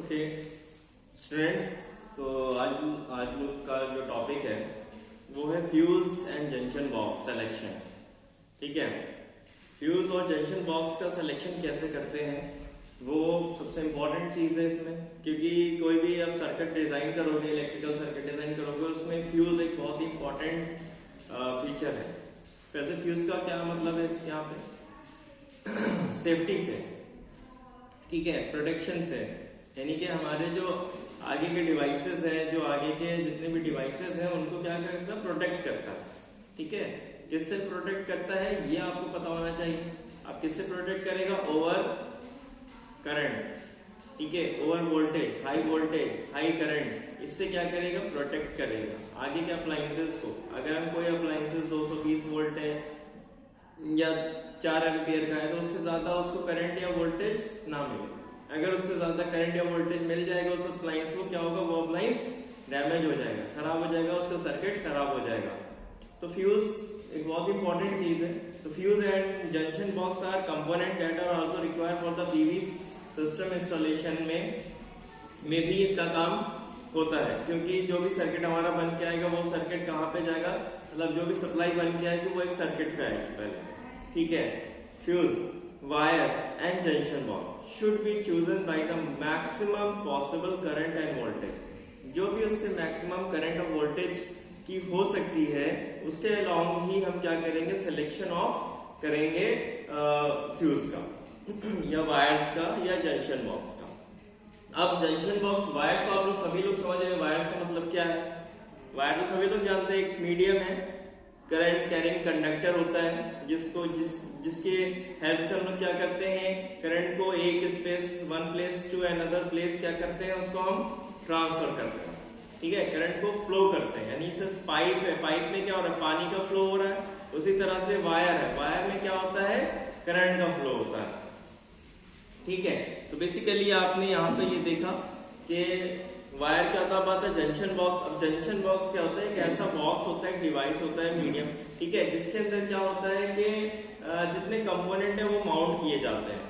Okay students, तो आज लोग का जो टॉपिक है वो है fuse and junction box selection. ठीक है, फ्यूज और जंक्शन बॉक्स का सिलेक्शन कैसे करते हैं वो सबसे इम्पोर्टेंट चीज़ है इसमें, क्योंकि कोई भी आप सर्किट डिज़ाइन करोगे, इलेक्ट्रिकल सर्किट डिज़ाइन करोगे, उसमें फ्यूज एक बहुत ही इम्पोर्टेंट फीचर है। वैसे फ्यूज का क्या मतलब है यहाँ पे सेफ्टी से, ठीक है, प्रोटेक्शन से, यानी कि हमारे जो आगे के डिवाइसेस हैं, जो आगे के जितने भी डिवाइसेस हैं उनको क्या करता है, प्रोटेक्ट करता है। ठीक है, किससे प्रोटेक्ट करता है ये आपको पता होना चाहिए। आप किससे प्रोटेक्ट करेगा? ओवर करंट, ठीक है, ओवर वोल्टेज, हाई करंट, इससे क्या करेगा, प्रोटेक्ट करेगा आगे के अप्लायंसेस को। अगर हम कोई अप्लायंसेस 220 वोल्ट है या 4 एम्पियर का है तो उससे ज्यादा उसको करंट या वोल्टेज ना मिले। अगर उससे ज्यादा करंट या वोल्टेज मिल जाएगा उस अप्लायंस को, क्या होगा, वो अप्लायंस डैमेज हो जाएगा, खराब हो जाएगा, उसका सर्किट खराब हो जाएगा। तो फ्यूज एक बहुत इंपॉर्टेंट चीज है। तो fuse and junction box are component that are also required for the PV system installation में भी इसका काम होता है, क्योंकि जो भी सर्किट हमारा बन के आएगा वो सर्किट कहाँ पे जाएगा, मतलब जो भी सप्लाई बन के आएगी वो एक सर्किट पे आएगी पहले। ठीक है, fuse, wires and junction box should be chosen by the maximum possible current end voltage. जो भी उससे मैक्सिमम करंट और वोल्टेज की हो सकती है उसके अलोंग ही हम क्या करेंगे, सिलेक्शन ऑफ करेंगे फ्यूज का या वायर्स का या जंक्शन बॉक्स का। अब जंक्शन बॉक्स, वायर्स तो आप लोग सभी लोग समझ रहे हैं वायर्स का मतलब क्या है। वायर तो सभी लोग जानते हैं, एक मीडियम है, करंट कैरिंग कंडक्टर होता है, जिसके हेल्प से हम लोग क्या करते हैं, करंट को एक space, one place to another place क्या करते हैं, उसको हम ट्रांसफर करते हैं। ठीक है, करंट को फ्लो करते हैं, यानी इसे पाइप है, पाइप में क्या हो रहा है, पानी का फ्लो हो रहा है। उसी तरह से वायर है, वायर में क्या होता है, करंट का फ्लो होता है। ठीक है, तो बेसिकली आपने यहाँ पे ये देखा कि वायर क्या होता है, बात है जंक्शन बॉक्स। अब जंक्शन बॉक्स क्या होता है, एक ऐसा बॉक्स होता है, एक डिवाइस होता है मीडियम, ठीक है, जिसके अंदर क्या होता है कि जितने कंपोनेंट है वो माउंट किए जाते हैं।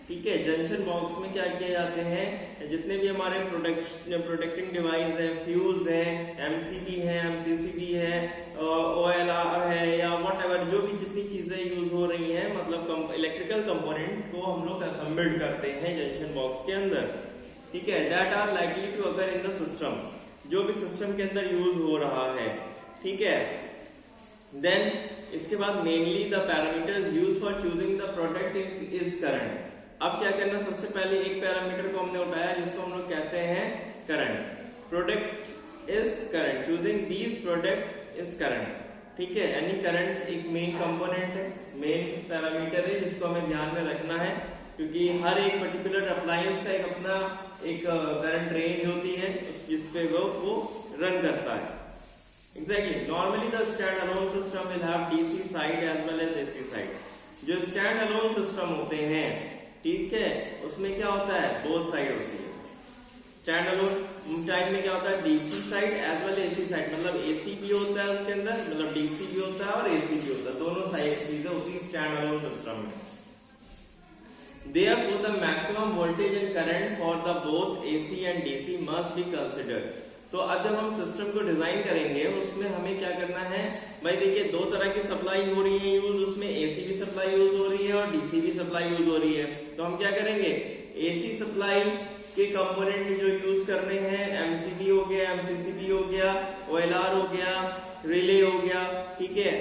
ठीक है, जंक्शन बॉक्स में क्या किए जाते हैं, जितने भी हमारे प्रोटेक्टिंग डिवाइस है, फ्यूज है, एमसीबी है, एमसीसीबी है, ओएलआर है या व्हाटएवर, जो भी जितनी चीजें यूज हो रही हैं, मतलब इलेक्ट्रिकल कंपोनेंट को हम लोग असेंबल्ड करते हैं जंक्शन बॉक्स के अंदर। ठीक है, that are likely to occur in the system, जो भी सिस्टम के अंदर यूज हो रहा है। ठीक है, देन इसके बाद mainly the parameters use for choosing the product is current. अब क्या करना, सबसे पहले एक पैरामीटर को हमने उठाया जिसको हम लोग कहते हैं current. Product is current, choosing these product is current. ठीक है, यानी करंट एक मेन कंपोनेंट है, मेन पैरामीटर है जिसको हमें ध्यान में रखना है, क्योंकि हर एक पर्टिकुलर अप्लायंस का एक अपना एक करंट रेंज होती है जिसपे वो रन करता है। Exactly, normally the stand alone system will have DC side as well as AC side. जो स्टैंड अलोन सिस्टम होते हैं, ठीक है, उसमें क्या होता है, बोथ साइड होती है। स्टैंड अलोन टाइप में क्या होता है, DC side as well AC side, मतलब एसी भी होता है उसके अंदर, मतलब डीसी भी होता है और एसी भी होता है, दोनों साइड चीजें होती है स्टैंड अलोन सिस्टम में। Therefore, the maximum voltage and current for the both AC and DC must be considered. तो अब जब हम सिस्टम को डिजाइन करेंगे उसमें हमें क्या करना है, भाई देखिए दो तरह की सप्लाई हो रही है यूज, उसमें AC भी सप्लाई यूज हो रही है और DC भी सप्लाई यूज हो रही है। तो हम क्या करेंगे, AC सप्लाई के कंपोनेंट जो यूज करने हैं, MCB हो गया, MCCB हो गया, OLR हो गया, रिले हो गया, ठीक है,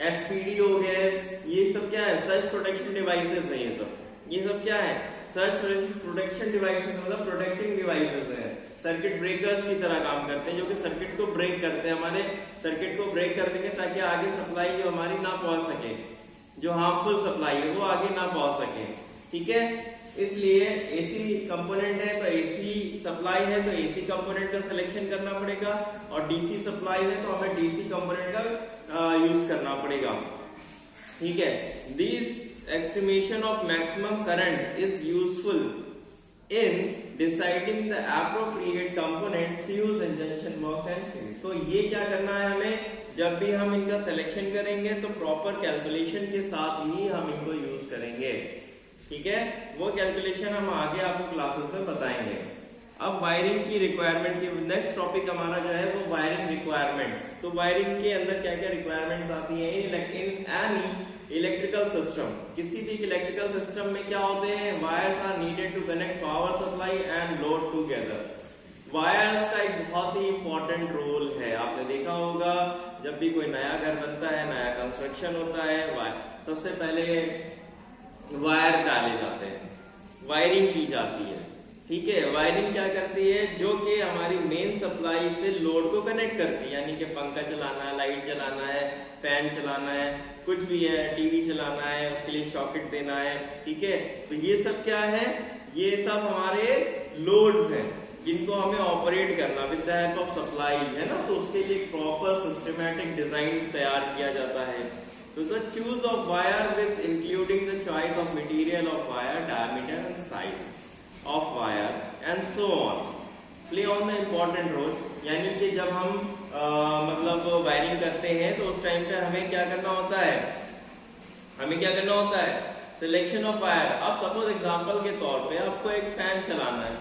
SPD हो गया, ये सब क्या है, सर्च प्रोटेक्शन डिवाइसेस है। ये सब क्या है, सर्च प्रोटेक्शन डिवाइसेस, मतलब प्रोटेक्टिंग डिवाइसेस है, सर्किट ब्रेकर्स की तरह काम करते हैं, जो कि सर्किट को ब्रेक करते हैं, हमारे सर्किट को ब्रेक कर देंगे ताकि आगे सप्लाई जो हमारी ना पहुंच सके, जो हार्मफुल सप्लाई है वो आगे ना पहुंच सके। ठीक है, इसलिए एसी कंपोनेंट है तो एसी सप्लाई है तो एसी कंपोनेंट का सिलेक्शन करना पड़ेगा, और डीसी सप्लाई है तो हमें डीसी कंपोनेंट का यूज करना पड़ेगा। ठीक है, this estimation of maximum current is useful in deciding the appropriate component, fuse and junction box and series। तो ये क्या करना है हमें, जब भी हम इनका सिलेक्शन करेंगे तो प्रॉपर कैलकुलेशन के साथ ही हम इनको यूज करेंगे। ठीक है, वो कैलकुलेशन हम आगे आपको क्लासेस में बताएंगे। अब वायरिंग की रिक्वायरमेंट की नेक्स्ट टॉपिक हमारा जो है वो वायरिंग रिक्वायरमेंट्स। तो वायरिंग के अंदर क्या क्या रिक्वायरमेंट्स आती हैं इन एनी इलेक्ट्रिकल सिस्टम। किसी भी इलेक्ट्रिकल सिस्टम में क्या होते हैं, wires are needed to connect power supply and load together. Wires का एक बहुत ही इंपॉर्टेंट रोल है। आपने देखा होगा जब भी कोई नया घर बनता है, नया कंस्ट्रक्शन होता है, सबसे पहले वायर डाले जाते हैं, वायरिंग की जाती है। ठीक है, वायरिंग क्या करती है, जो कि हमारी मेन सप्लाई से लोड को कनेक्ट करती है, यानी कि पंखा चलाना है, लाइट चलाना है, फैन चलाना है, कुछ भी है, टीवी चलाना है, उसके लिए सॉकेट देना है। ठीक है, तो ये सब क्या है, ये सब हमारे लोड्स हैं जिनको हमें ऑपरेट करना with the help of supply, है ना। तो उसके लिए प्रॉपर सिस्टमैटिक डिजाइन तैयार किया जाता है। तो the choose of wire with including the choice of material of wire, diameter and size of wire and so on play on the important role। यानी कि जब हम मतलब वायरिंग करते हैं तो उस टाइम पे हमें क्या करना होता है, सिलेक्शन ऑफ वायर। अब सपोज एग्जांपल के तौर पे आपको एक फैन चलाना है,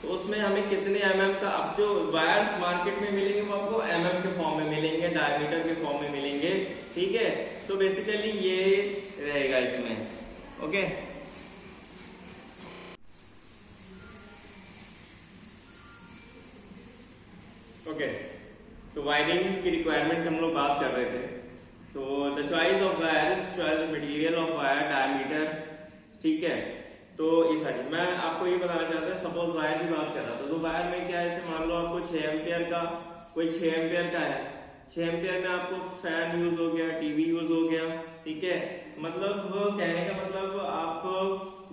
तो उसमें हमें कितने mm का, अब जो वायर्स मार्केट में मिलेंगे वो आपको mm के फॉर्म में मिलेंगे, डायमीटर के फॉर्म में मिलेंगे। ठीक है, तो बेसिकली ये रहेगा इसमें। ओके, ओके, तो वायरिंग की रिक्वायरमेंट हम लोग बात कर रहे थे। तो the choice of wire, choice of material of wire, diameter. ठीक है, तो इस मैं आपको ये बताना चाहता हूँ, सपोज वायर की बात कर रहा था, तो वायर में क्या है, ऐसे मान लो आपको 6 एम्पियर का, कोई 6 एम्पियर का है, 6 एम्पियर में आपको फैन यूज हो गया, टीवी यूज हो गया। ठीक है, मतलब कहने का मतलब आप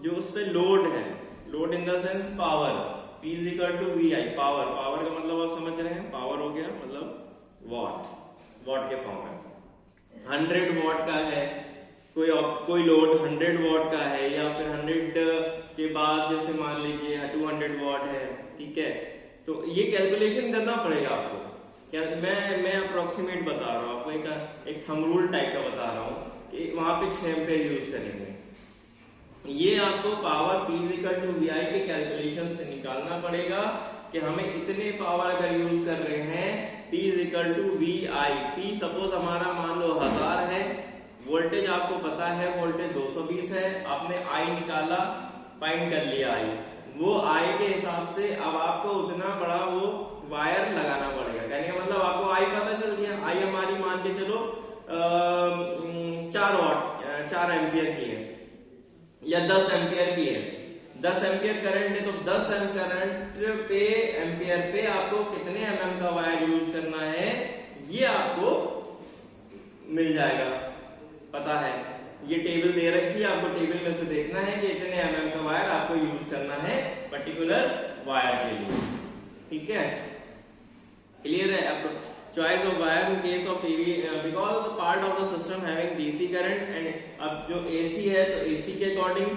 जो उस पर लोड है, load in the sense power, P is equal to VI, power. Power का मतलब आप समझ रहे हैं, पावर हो गया मतलब वॉट, वॉट के फॉर्म में। 100 वॉट का है कोई लोड 100 वॉट का है, या फिर 100 के बाद जैसे मान लीजिए 200 वॉट है। ठीक है, तो ये कैलकुलेशन करना पड़ेगा आपको। क्या मैं अप्रोक्सीमेट बता रहा हूँ आपको, एक थंब रूल टाइप का बता रहा हूँ कि वहां पे 6 एम्पियर यूज करेंगे। ये आपको power P equal to VI के कैलकुलेशन से निकालना पड़ेगा कि हमें इतने पावर अगर यूज कर रहे हैं, P equal to VI। P suppose हमारा मान लो 1000 है, वोल्टेज आपको पता है वोल्टेज 220 है, आपने I निकाला, फाइंड कर लिया I, वो I के हिसाब से अब आपको उतना बड़ा वो वायर लगाना पड़ेगा। कहने का मतलब आपको I पता चल गया, I हमारी मान के चलो 4 एम्पियर की है या 10 एम्पियर की है, 10 एम्पियर करंट है, तो 10 करंट पे एम्पियर पे आपको कितने mm का वायर यूज करना है, ये आपको मिल जाएगा, पता है। ये टेबल दे रखी है, आपको टेबल में से देखना है कि इतने mm का वायर आपको यूज करना है पर्टिकुलर वायर के लिए। ठीक है, क्लियर है आपको। Choice of wire in case of TV, because of the part of the system having DC current and, अब जो एसी है तो एसी के अकॉर्डिंग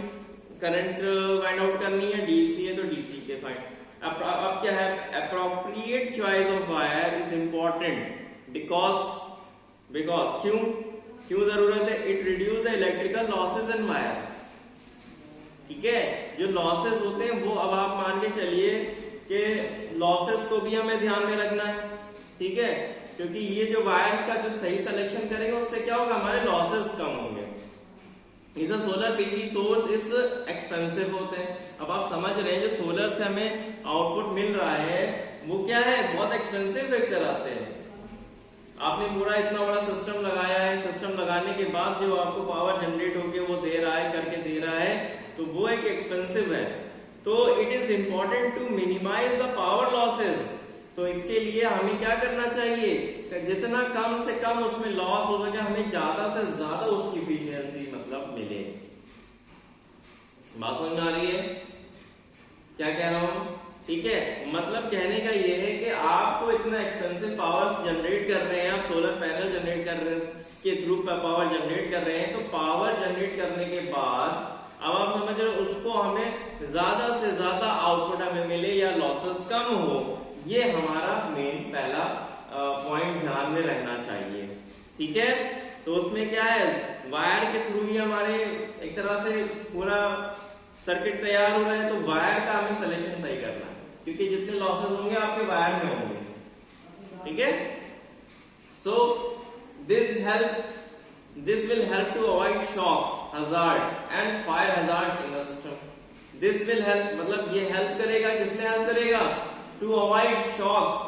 करंट फाइंड आउट करनी है, डीसी है तो डीसी के फाइंड। अब क्या है, appropriate choice of wire is important because क्यों जरूरत है, it reduce the electrical losses in wire. ठीक है, जो लॉसेज होते हैं वो अब आप मान के चलिए कि लॉसेज को भी हमें ध्यान में रखना है। ठीक है, क्योंकि ये जो वायर्स का जो सही सिलेक्शन करेंगे उससे क्या होगा, हमारे लॉसेस कम होंगे। इस solar PV source is expensive होते हैं। अब आप समझ रहे हैं जो सोलर से हमें आउटपुट मिल रहा है वो क्या है, बहुत एक्सपेंसिव एक तरह से। आपने पूरा इतना बड़ा सिस्टम लगाया है, सिस्टम लगाने के बाद जो आपको पावर जनरेट होके वो दे रहा है, करके दे रहा है, तो वो एक एक्सपेंसिव है। तो it is important to minimise the power losses. तो इसके लिए हमें क्या करना चाहिए, जितना कम से कम उसमें लॉस हो सके, हमें ज्यादा से ज्यादा उसकी इफिशियंसी मतलब मिले। बात समझ में आ रही है क्या कह रहा हूं? ठीक है, मतलब कहने का ये है कि आपको इतना एक्सपेंसिव पावर जनरेट कर रहे हैं, आप सोलर पैनल जनरेट कर रहे हैं, के थ्रू पावर जनरेट कर रहे हैं, तो पावर जनरेट करने के बाद अब आप समझ रहे हो उसको हमें ज्यादा से ज्यादा आउटपुट हमें मिले या लॉसेस कम हो, ये हमारा मेन पहला पॉइंट ध्यान में रहना चाहिए। ठीक है, तो उसमें क्या है, वायर के थ्रू ही हमारे एक तरह से पूरा सर्किट तैयार हो रहा है, तो वायर का हमें सिलेक्शन सही करना है, क्योंकि जितने लॉसेस होंगे आपके वायर में होंगे। ठीक है, सो this will help to avoid shock hazard and fire hazard in the system. This will help मतलब ये हेल्प करेगा, किसमें हेल्प करेगा? To avoid shocks,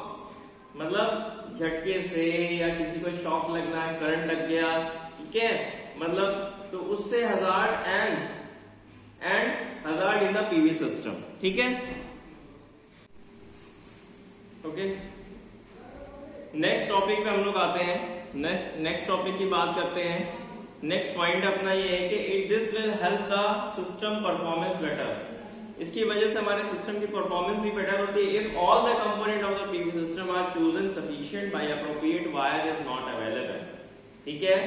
मतलब झटके से या किसी को शॉक लगना है, करंट लग गया, ठीक है, मतलब तो उससे hazard and hazard in the PV system. ठीक है, ओके, नेक्स्ट टॉपिक पे हम लोग आते हैं। नेक्स्ट टॉपिक की बात करते हैं। नेक्स्ट पॉइंट अपना ये है कि this will help the system performance better. इसकी वजह से हमारे सिस्टम की परफॉर्मेंस भी बेटर होती है। If all the component of the PV system are chosen sufficient by appropriate wire is not available. ठीक है,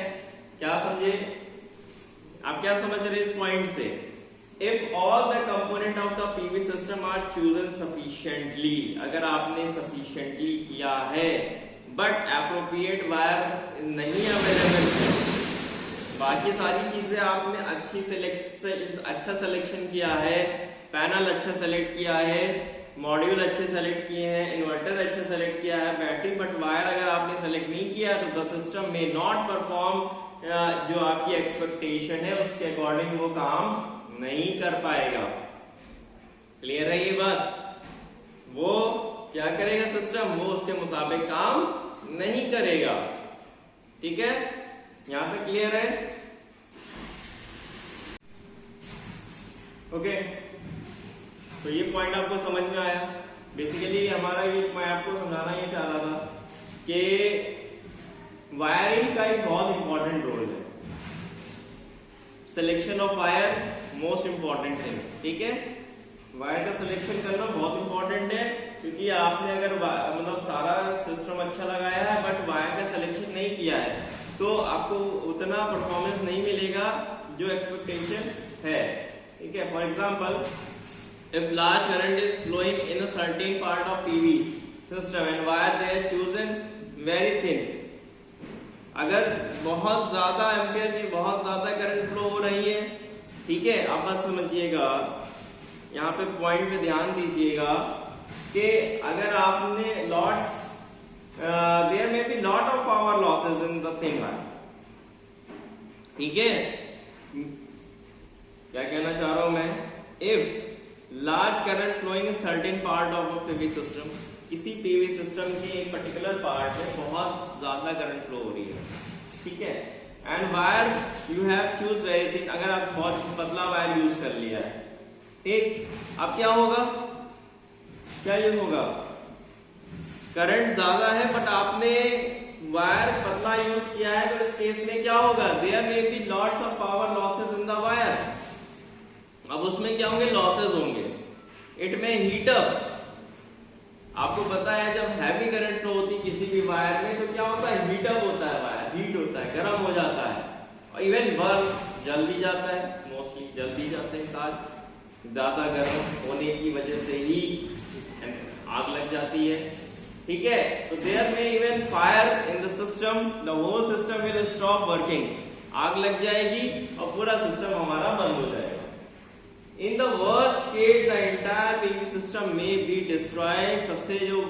क्या समझे आप, क्या समझ रहे इस पॉइंट से? If all the component of the PV system are chosen sufficiently, अगर आपने सफिशिएंटली किया है बट एप्रोप्रिएट वायर नहीं अवेलेबल है, बाकी सारी चीजें आपने अच्छा सिलेक्शन किया है, पैनल अच्छा सेलेक्ट किया है, मॉड्यूल अच्छे सेलेक्ट किए हैं, इन्वर्टर अच्छा सेलेक्ट किया है, बैटरी, बट वायर अगर आपने सेलेक्ट नहीं किया तो द सिस्टम में नॉट परफॉर्म जो आपकी एक्सपेक्टेशन है उसके अकॉर्डिंग वो काम नहीं कर पाएगा। क्लियर है ये बात? वो क्या करेगा सिस्टम? वो उसके मुताबिक काम नहीं करेगा। ठीक है, यहां तक क्लियर है? ओके, तो ये पॉइंट आपको समझ में आया। बेसिकली हमारा ये मैं आपको समझाना ये चाह रहा था कि वायरिंग का एक बहुत इंपॉर्टेंट रोल है। Selection of wire most important thing. ठीक है, वायर का सिलेक्शन करना बहुत इंपॉर्टेंट है, क्योंकि आपने अगर मतलब सारा सिस्टम अच्छा लगाया है बट वायर का सिलेक्शन नहीं किया है तो आपको उतना परफॉर्मेंस नहीं मिलेगा जो एक्सपेक्टेशन है। ठीक है, for example if large current is flowing in a certain part of PV system and wire they are chosen very thin, अगर बहुत ज्यादा एम्पियर की बहुत ज्यादा करंट फ्लो हो रही है, ठीक है, आप बात समझिएगा, यहाँ पे पॉइंट पे ध्यान दीजिएगा कि अगर आपने lots there may be lot of power losses in the thin wire. ठीक है, क्या कहना चाह रहा हूं मैं? If large current flowing in certain part of a PV system, किसी पीवी सिस्टम के एक पर्टिकुलर पार्ट में बहुत ज्यादा करंट फ्लो हो रही है, ठीक है, and wire you have choose very thin, अगर आप बहुत पतला वायर यूज कर लिया है, ठीक, अब क्या होगा? क्या ये होगा? करंट ज्यादा है बट आपने वायर पतला यूज किया है, तो इस केस में क्या होगा? There may be lots of power losses in the wire. अब उसमें क्या होंगे? लॉसेस होंगे। इट में हीट अप, आपको पता है जब हैवी करंट फ्लो होती है किसी भी वायर में तो क्या होता है? हीट अप होता है, वायर हीट होता है, गर्म हो जाता है, और इवन बर्न जल भी जाता है, मोस्टली जल भी जाते हैं तार, ज्यादा गर्म होने की वजह से ही आग लग जाती है। ठीक है, तो there may even fire in the system, the whole system will stop working, आग लग जाएगी और पूरा सिस्टम हमारा बंद हो जाएगा। In the worst case the entire PV system में बी डिस्ट्रॉय, सबसे जो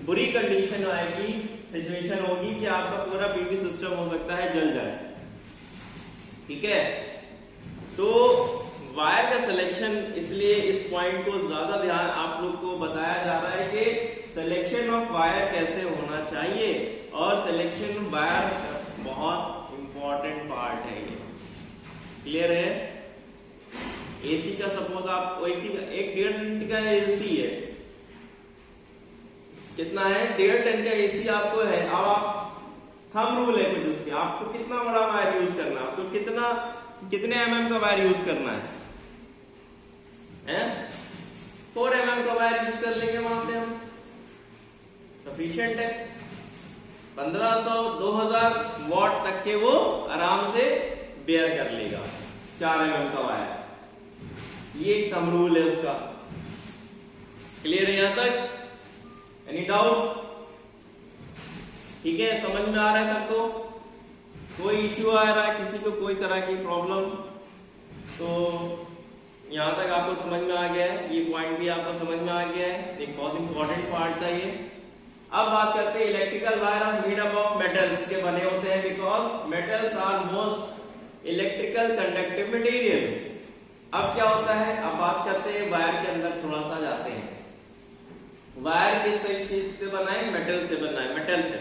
बुरी कंडीशन आएगी, सिचुएशन होगी कि आपका पूरा पीवी सिस्टम हो सकता है जल जाए। ठीक है, तो वायर का सिलेक्शन, इसलिए इस पॉइंट को ज्यादा ध्यान आप लोग को बताया जा रहा है कि सिलेक्शन ऑफ वायर कैसे होना चाहिए, और सिलेक्शन वायर बहुत इंपॉर्टेंट पार्ट है ये। क्लियर है? एसी का सपोज आप एसी का 1.5 टन का एसी है, कितना है? 1.5 टन का एसी आपको है। अब आप थंब रूल है कुछ उसके, आपको कितना बड़ा वायर यूज करना है, आपको कितने mm का वायर यूज करना है? 4 mm का वायर यूज कर लेंगे वहां पे हम, सफिशिएंट है। 1500-2000 वॉट तक के वो आराम से बेयर कर लेगा 4 mm का वायर। ये एक थंब रूल है उसका। क्लियर है यहां तक? Any doubt? ठीक है, समझ में आ रहा है सबको? कोई इश्यू आ रहा है, किसी को कोई तरह की प्रॉब्लम? तो यहाँ तक आपको समझ में आ गया है, ये पॉइंट भी आपको समझ में आ गया है, एक बहुत इंपॉर्टेंट पार्ट था ये। अब बात करते हैं electrical wire are made up of metals के बने होते हैं, because metals are most electrical conductive material. अब क्या होता है, अब बात करते हैं वायर के अंदर थोड़ा सा जाते हैं। वायर किस तरीके से बना है? मेटल से बना है, मेटल से,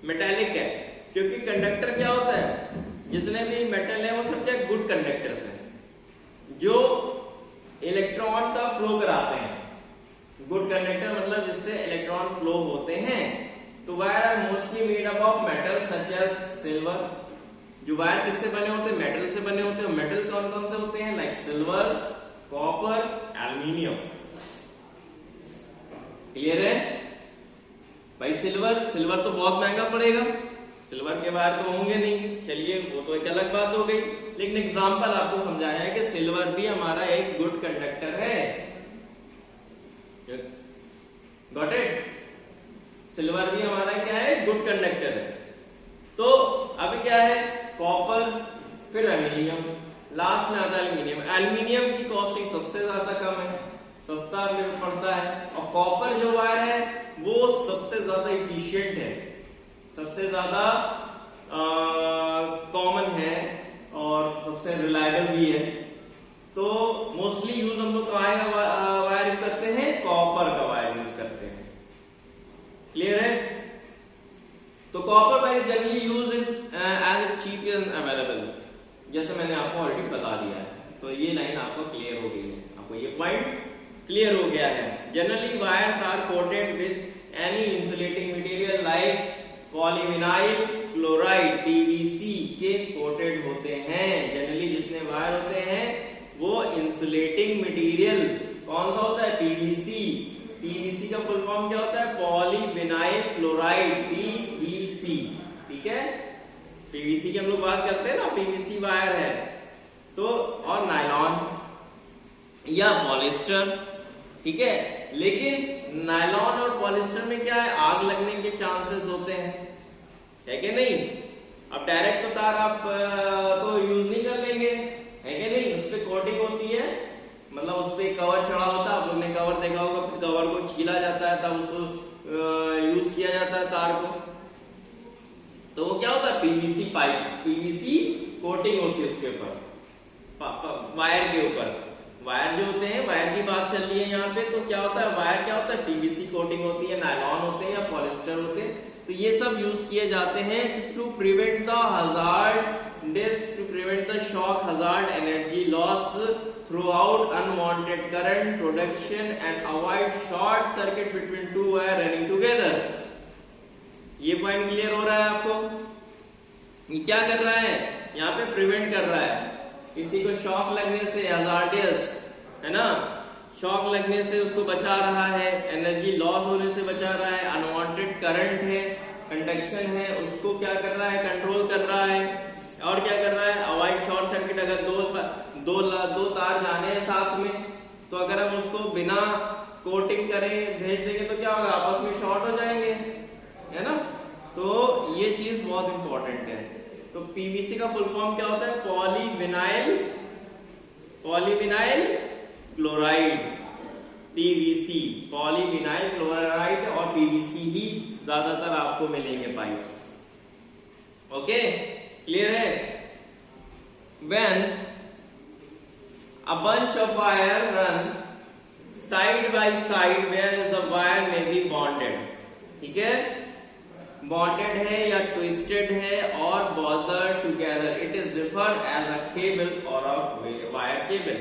मेटेलिक है, क्योंकि कंडक्टर क्या होता है, जितने भी मेटल है वो सब क्या गुड कंडक्टर्स हैं, जो इलेक्ट्रॉन का फ्लो कराते हैं। गुड कंडक्टर मतलब जिससे इलेक्ट्रॉन फ्लो होते हैं। तो wire are mostly made up of metal such as silver. जो वायर किससे बने होते हैं? मेटल से बने होते हैं। मेटल कौन कौन से होते हैं? Like silver, copper, aluminium. Clear है भाई? सिल्वर तो बहुत महंगा पड़ेगा, सिल्वर के वायर तो होंगे नहीं, चलिए वो तो एक अलग बात हो गई, लेकिन एग्जांपल आपको समझाया है कि सिल्वर भी हमारा एक गुड कंडक्टर है। Got it? सिल्वर भी हमारा क्या है? गुड कंडक्टर है। तो अभी क्या है? कॉपर, फिर एल्यूमिनियम, लास्ट में आता है एल्यूमिनियम। एल्यूमिनियम की कॉस्टिंग सबसे ज्यादा कम है, सस्ता में पड़ता है, और कॉपर जो वायर है वो सबसे ज्यादा इफिशिएंट है, सबसे ज्यादा कॉमन है और सबसे रिलायबल भी है। तो मोस्टली यूज हम लोग कहाँ का वायर यूज करते हैं? कॉपर का वायर यूज करते हैं। क्लियर है? तो copper wire generally use is as cheap and available, जैसे मैंने आपको ऑलरेडी बता दिया है। तो ये लाइन आपको क्लियर हो गई है, आपको ये पॉइंट क्लियर हो गया है। Generally wires are coated with any insulating material like polyvinyl chloride, PVC के कोटेड होते हैं। जनरली जितने वायर होते हैं वो इंसुलेटिंग मटेरियल कौन सा होता है? पीवीसी। पीवीसी का फुल फॉर्म क्या होता है? Polyvinyl chloride, PVC. ठीक है, पीवीसी की हम लोग बात करते हैं ना, पीवीसी वायर है। तो और नायलॉन या पॉलिस्टर, ठीक है। लेकिन नायलॉन और पॉलिस्टर में क्या है? आग लगने के चांसेस होते हैं, है कि नहीं? अब डायरेक्ट तो तार आप तो यूज नहीं कर लेंगे, है कि नहीं? उस पर कोटिंग होती है, मतलब उस पर कवर चढ़ा होता है, आप लोग ने कवर देखा होगा, फिर कवर को छीला जाता है, तब उसको यूज किया जाता है तार को। तो वो क्या होता है? पीवीसी पाइप, पीवीसी कोटिंग होती है उसके ऊपर, वायर के ऊपर। वायर जो होते हैं, वायर की बात चल रही है यहाँ पे, तो क्या होता है? वायर क्या होता है? पीवीसी कोटिंग होती है, नायलॉन होते हैं या पॉलिस्टर होते हैं। तो ये सब यूज किए जाते हैं to prevent the hazard, to prevent the shock hazard, energy loss throughout unwanted current production and avoid short circuit between two wire running together. ये पॉइंट क्लियर हो रहा है आपको? ये क्या कर रहा है? यहाँ पे प्रिवेंट कर रहा है, किसी को शॉक लगने से, हजार्डियस है ना, शॉक लगने से उसको बचा रहा है, एनर्जी लॉस होने से बचा रहा है, अनवांटेड करंट है, कंडक्शन है, उसको क्या कर रहा है? कंट्रोल कर रहा है। और क्या कर रहा है? Avoid short circuit. अगर दो तार जाने हैं साथ में, तो अगर हम उसको बिना कोटिंग करें भेज देंगे तो क्या होगा? आपस में शॉर्ट हो जाएंगे, है ना? तो ये चीज बहुत इंपॉर्टेंट है। तो पीवीसी का फुल फॉर्म क्या होता है? Polyvinyl chloride, PVC. Polyvinyl chloride और पीवीसी ही ज्यादातर आपको मिलेंगे पाइप्स। ओके, क्लियर है? When a bunch of wire run side by side where the wire may be bonded, ठीक है, bonded है या twisted है और bothered together, it is referred as a cable or a wire cable,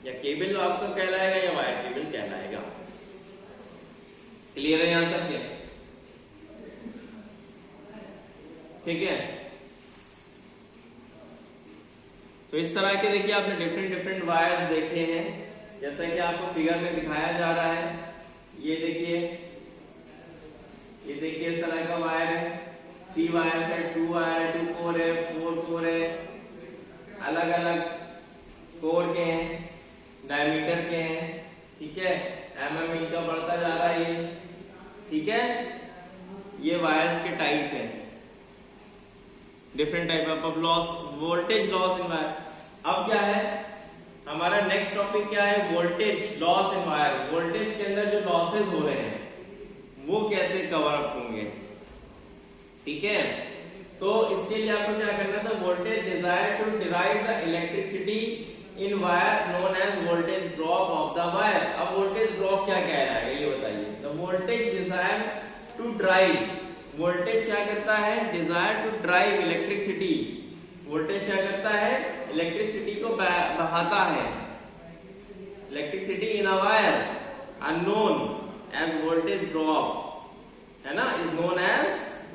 या cable आपका कहलाएगा या वायर केबल कहलाएगा। क्लियर है यहां तक? ठीक है। तो इस तरह के देखिए आपने डिफरेंट वायर्स देखे हैं, जैसा कि आपको फिगर में दिखाया जा रहा है। ये देखिए इस तरह का वायर है, 3 वायर है, 2 वायर, 2 कोर है, 4 कोर है, अलग अलग कोर के हैं, डायमीटर के हैं, ठीक है, mm इनका बढ़ता जा रहा है ये, ठीक है। ये वायर्स के टाइप है, different type of loss, voltage loss in wire. अब क्या है हमारा नेक्स्ट टॉपिक, क्या है voltage loss in wire. Voltage के अंदर जो लॉसेस हो रहे हैं वो कैसे कवर अप होंगे. ठीक है, तो इसके लिए आपको क्या करना था, voltage desire to derive the electricity in wire known as voltage drop of the wire. अब वोल्टेज ड्रॉप क्या कह रहा है ये बताइए. The voltage desire to drive, voltage क्या करता है, desire to drive electricity. Voltage क्या करता है, इलेक्ट्रिसिटी को बहाता है. Electricity in a wire unknown as voltage drop, है ना, is known as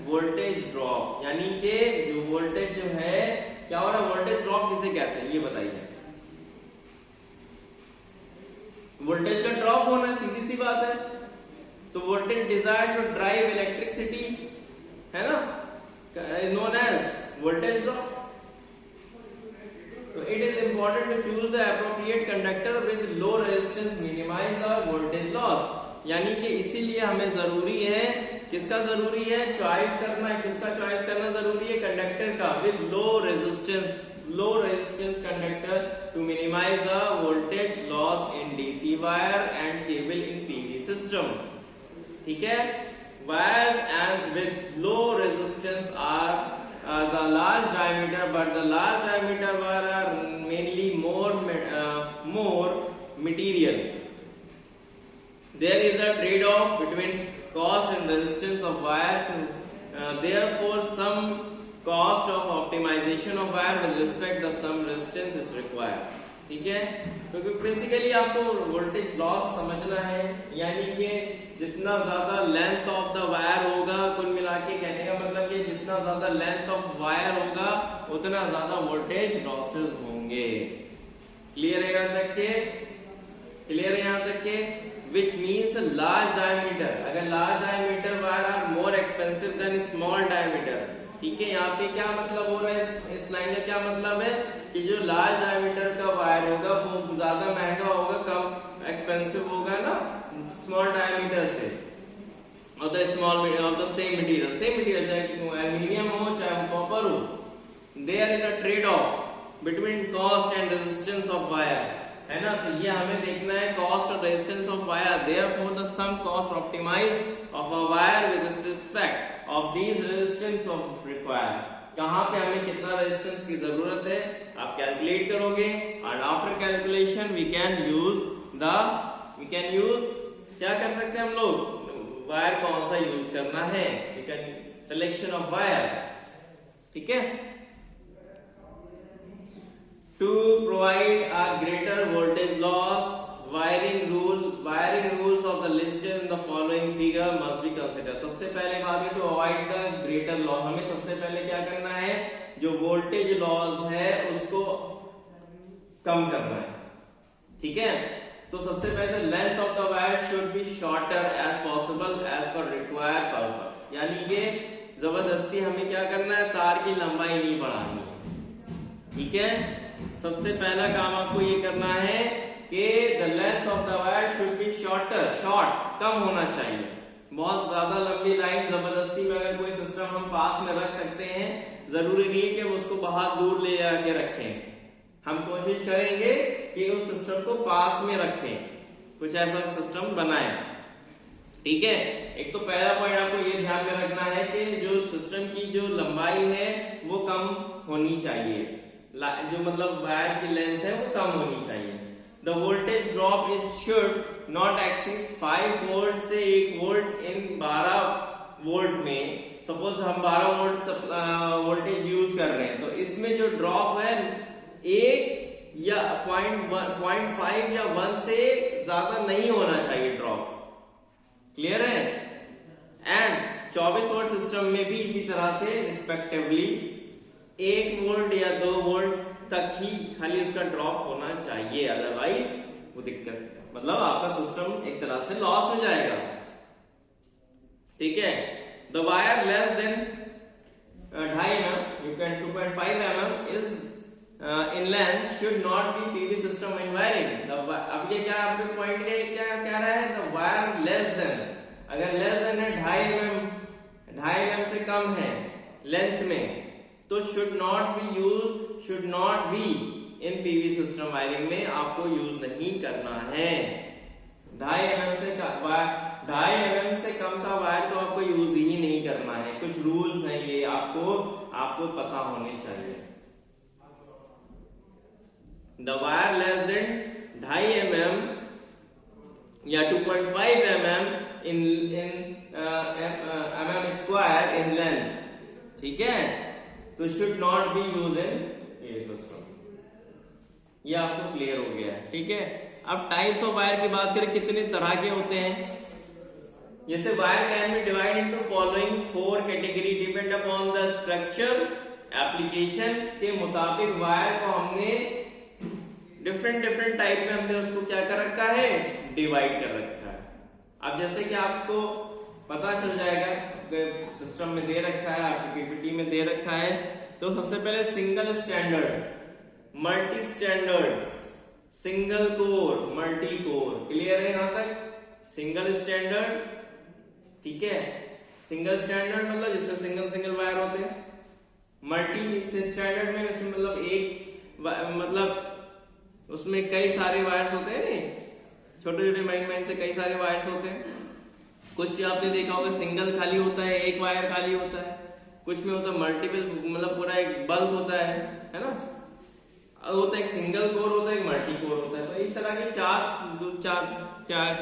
voltage drop. यानी कि जो वोल्टेज जो है क्या हो रहा है, वोल्टेज ड्रॉप किसे कहते हैं ये बताइए. वोल्टेज का ड्रॉप होना सीधी सी बात है. तो voltage desire to drive electricity है ना, known as voltage drop. So it is important to choose the appropriate conductor with low resistance, minimize the voltage loss. यानी कि इसीलिए हमें जरूरी है, किसका जरूरी है, चॉइस करना है. किसका चॉइस करना जरूरी है, कंडक्टर का with low resistance conductor to minimize the voltage loss in DC wire and cable in PV system. ठीक है, wires and with low resistance are the large diameter, but the large diameter wire are mainly more material. There is a trade-off between cost and resistance of wire. Therefore, some cost of optimization of wire with respect to some resistance is required. ठीक है, क्योंकि basically आपको voltage loss समझना है. यानी कि जितना ज्यादा लेंथ ऑफ द वायर होगा, कुल मिला के कहने का मतलब ये जितना ज्यादा लेंथ ऑफ वायर होगा उतना ज्यादा वोल्टेज लॉसेस होंगे. क्लियर है यहाँ तक के, क्लियर है यहाँ तक के. विच मीन्स लार्ज डायमीटर, अगर large diameter wire are more expensive than small diameter. ठीक है, यहाँ पे क्या मतलब हो रहा है, इस लाइन का क्या मतलब है कि जो लार्ज डायमीटर का वायर होगा वो ज्यादा महंगा होगा, कम एक्सपेंसिव होगा ना स्मॉल डायमीटर से. और the small of the same material चाहे एल्यूमिनियम हो चाहे कॉपर हो, there is a trade off between cost and resistance of wire, है ना. तो ये हमें देखना है कॉस्ट और resistance of wire. Therefore the some cost optimise of a wire with respect of these resistance of require. कहां पे हमें कितना रेजिस्टेंस की जरूरत है आप कैलकुलेट करोगे, and after calculation we can use क्या कर सकते हैं हम लोग, वायर कौन सा यूज करना है, we can selection of wire. ठीक है, to provide a greater voltage loss, wiring rules of the listed in the following figure must be considered. सबसे पहले बात है to avoid the greater loss. हमें सबसे पहले क्या करना है, जो वोल्टेज लॉस है उसको कम करना है. ठीक है, तो सबसे पहले length of the wire should be shorter as possible as per required purpose. यानी कि जबरदस्ती हमें क्या करना है, तार की लंबाई नहीं बढ़ानी है. ठीक है, सबसे पहला काम आपको ये करना है कि the length of the wire should be shorter, short कम होना चाहिए. बहुत ज्यादा लंबी लाइन जबरदस्ती में अगर कोई सिस्टम हम पास में रख सकते हैं, जरूरी नहीं है कि उसको बहुत दूर ले जाके रखें. हम कोशिश करेंगे कि उस सिस्टम को पास में रखें, कुछ ऐसा सिस्टम बनाएं. ठीक है, एक तो पहला पॉइंट आपको ये ध्यान में रखना है कि जो सिस्टम की जो लंबाई है वो कम होनी चाहिए, जो मतलब वायर की लेंथ है वो कम होनी चाहिए. The voltage drop is should not exceed 5 volt से 1 वोल्ट इन 12 वोल्ट में. सपोज हम 12 वोल्ट वोल्टेज यूज कर रहे हैं, तो इसमें जो ड्रॉप है 1 या 0.5 या 1 से ज्यादा नहीं होना चाहिए ड्रॉप. क्लियर है. एंड 24 वोल्ट सिस्टम में भी इसी तरह से रिस्पेक्टिवली 1 वोल्ट या 2 वोल्ट तक ही खाली उसका ड्रॉप होना चाहिए, अदरवाइज वो दिक्कत, मतलब आपका सिस्टम एक तरह से लॉस हो जाएगा. ठीक है, the wire less than 2.5 mm, you can 2.5 mm is in length should not be PV system in wiring. अब ये क्या आपके पॉइंट क्या कह रहा है, द वायर लेस देन, अगर लेस देन है 2.5 mm से कम है लेंथ में, तो should not be in PV system wiring में आपको यूज नहीं करना है। 2.5 mm से कम का वायर तो आपको यूज ही नहीं करना है। कुछ रूल्स हैं ये आपको पता होने चाहिए। The wire less than 2.5 mm या 2.5 mm in mm square in length, ठीक है, तो should not be used in PV system। ये आपको क्लियर हो गया है, ठीक है। अब टाइप्स ऑफ वायर की बात करें, कितने तरह के होते हैं। जैसे wire can be divide into following 4 category depend upon the structure. Application के मुताबिक वायर को हमने डिफरेंट टाइप में हमने उसको क्या कर रखा है, डिवाइड कर रखा है। अब जैसे कि आपको पता चल जाएगा, सिस्टम में दे रखा है, आपकी पीपीटी में दे रखा है। तो सबसे पहले single standard, multi standards, single core, multi core. Clear है यहां तक। सिंगल स्टैंडर्ड, ठीक है, सिंगल स्टैंडर्ड मतलब जिसमें सिंगल वायर होते हैं। मल्टी स्टैंडर्ड में इसमें मतलब मतलब उसमें कई सारे वायर्स होते हैं, नहीं छोटे माइन से कई सारे वायर्स होते हैं। कुछ आपने देखा होगा सिंगल खाली होता है, एक वायर खाली होता है। कुछ में होता है मल्टीपल, मतलब पूरा एक बल्ब होता है ना। होता है एक सिंगल कोर होता है, एक मल्टी कोर होता है। तो इस तरह के चार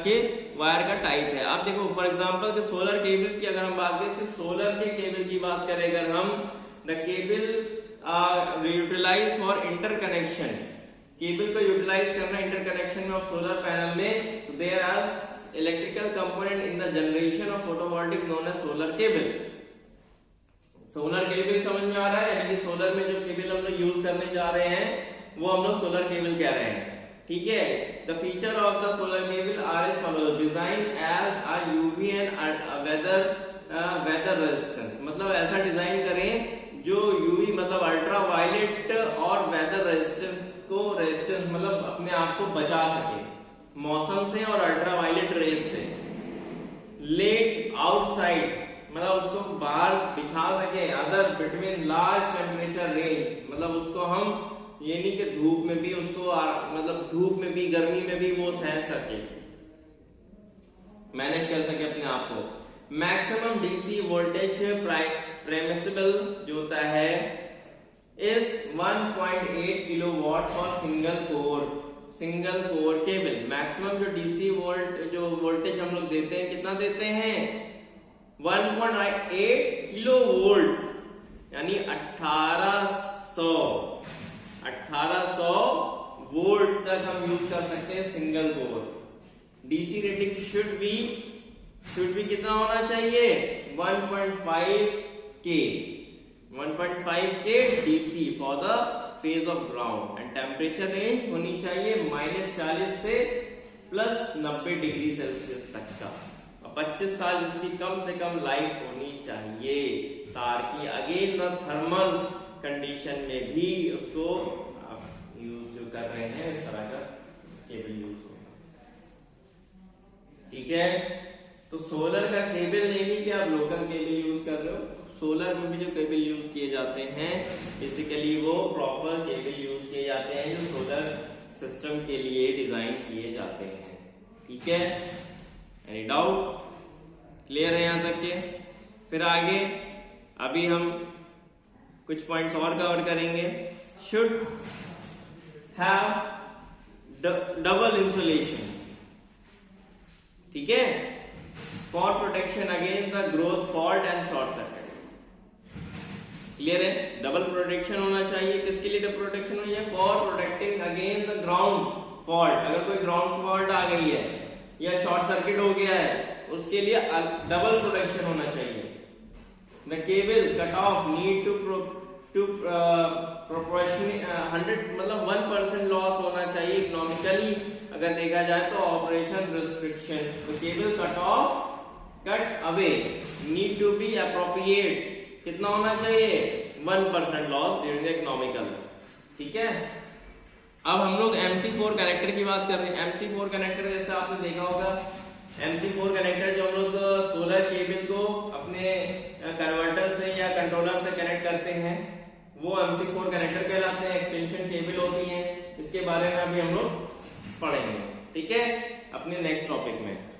के वायर का टाइप है। आप देखो फॉर एग्जांपल के सोलर केबल की अगर हम बात करें, सिर्फ सोलर के केबल की बात करें अगर हम, the cable utilise for interconnection. Cable को यूटिलाइज करना इंटरकनेक्शन में ऑफ सोलर पैनल में। तो there are electrical component in the generation of photovoltaic known as solar cable. Solar cable समझ में आ रहा है, यानी कि सोलर में जो केबल हम लोग यूज करने जा रहे हैं वो हम लोग सोलर केबल कह रहे हैं, ठीक है। The feature of the solar cable are as follows, design as are UV and weather resistance. मतलब ऐसा डिजाइन करें जो यूवी मतलब अल्ट्रा वायलेट और वेदर रेजिस्टेंस मतलब अपने आप को बचा सके मौसम से और अल्ट्रा वायलेट रेज से। लेट आउटसाइड मतलब उसको बाहर बिछा सके, other between large temperature range, मतलब उसको हम ये नहीं कि धूप में भी उसको मतलब धूप में भी गर्मी में भी वो सह सके, मैनेज कर सके अपने आप को। मैक्सिमम डीसी वोल्टेज परमिसिबल जो होता है is 1.8 kilowatt for single core cable. Maximum जो डीसी जो वोल्टेज हम लोग देते हैं, कितना देते हैं, 1.8 किलो वोल्ट, यानी 1800 वोल्ट तक हम यूज कर सकते हैं single core. DC rating should be कितना होना चाहिए, 1.5 के DC for the phase of ground. And temperature range होनी चाहिए -40 से +90 डिग्री सेल्सियस तक का। 25 साल इसकी कम से कम लाइफ होनी चाहिए, तार की अगेन द थर्मल कंडीशन में भी उसको आप यूज जो कर रहे हैं इस तरह का केबल यूज हो, ठीक है। तो सोलर का केबल नहीं कि आप लोकल केबल यूज कर रहे हो, सोलर में भी जो केबल यूज किए जाते हैं बेसिकली वो प्रॉपर केबल यूज किए जाते हैं जो सोलर सिस्टम के लिए डिजाइन किए जाते हैं, ठीक है। एनी डाउट, क्लियर है यहां तक के। फिर आगे अभी हम कुछ पॉइंट्स और कवर करेंगे। शुड हैव डबल इंसुलेशन, ठीक है, for protection against the growth fault and short circuit. Clear है, डबल प्रोटेक्शन होना चाहिए। किसके लिए डबल प्रोटेक्शन होनी चाहिए, for protecting against the ground fault. अगर कोई ग्राउंड फॉल्ट आ गई है या शॉर्ट सर्किट हो गया है, उसके लिए डबल प्रोटेक्शन होना चाहिए। The cable cut off need to proportionally 100 मतलब 1% लॉस होना चाहिए इकोनॉमिकली अगर देखा जाए तो। ऑपरेशन रिस्ट्रिक्शन, तो cable cut away need to be appropriate, कितना होना चाहिए, 1% लॉस ड्यूरिंग इकोनॉमिकल, ठीक है। अब हम लोग MC4 कनेक्टर की बात कर रहे हैं। MC4 कनेक्टर जैसे आपने देखा होगा, MC4 कनेक्टर जो हम लोग सोलर केबल को अपने कन्वर्टर से या कंट्रोलर से कनेक्ट करते हैं, वो MC4 कनेक्टर कहलाते हैं, एक्सटेंशन केबल होती है, इसके बारे में अभी हम लोग पढ़ेंगे, ठीक है, अपने नेक्स्ट टॉपिक में।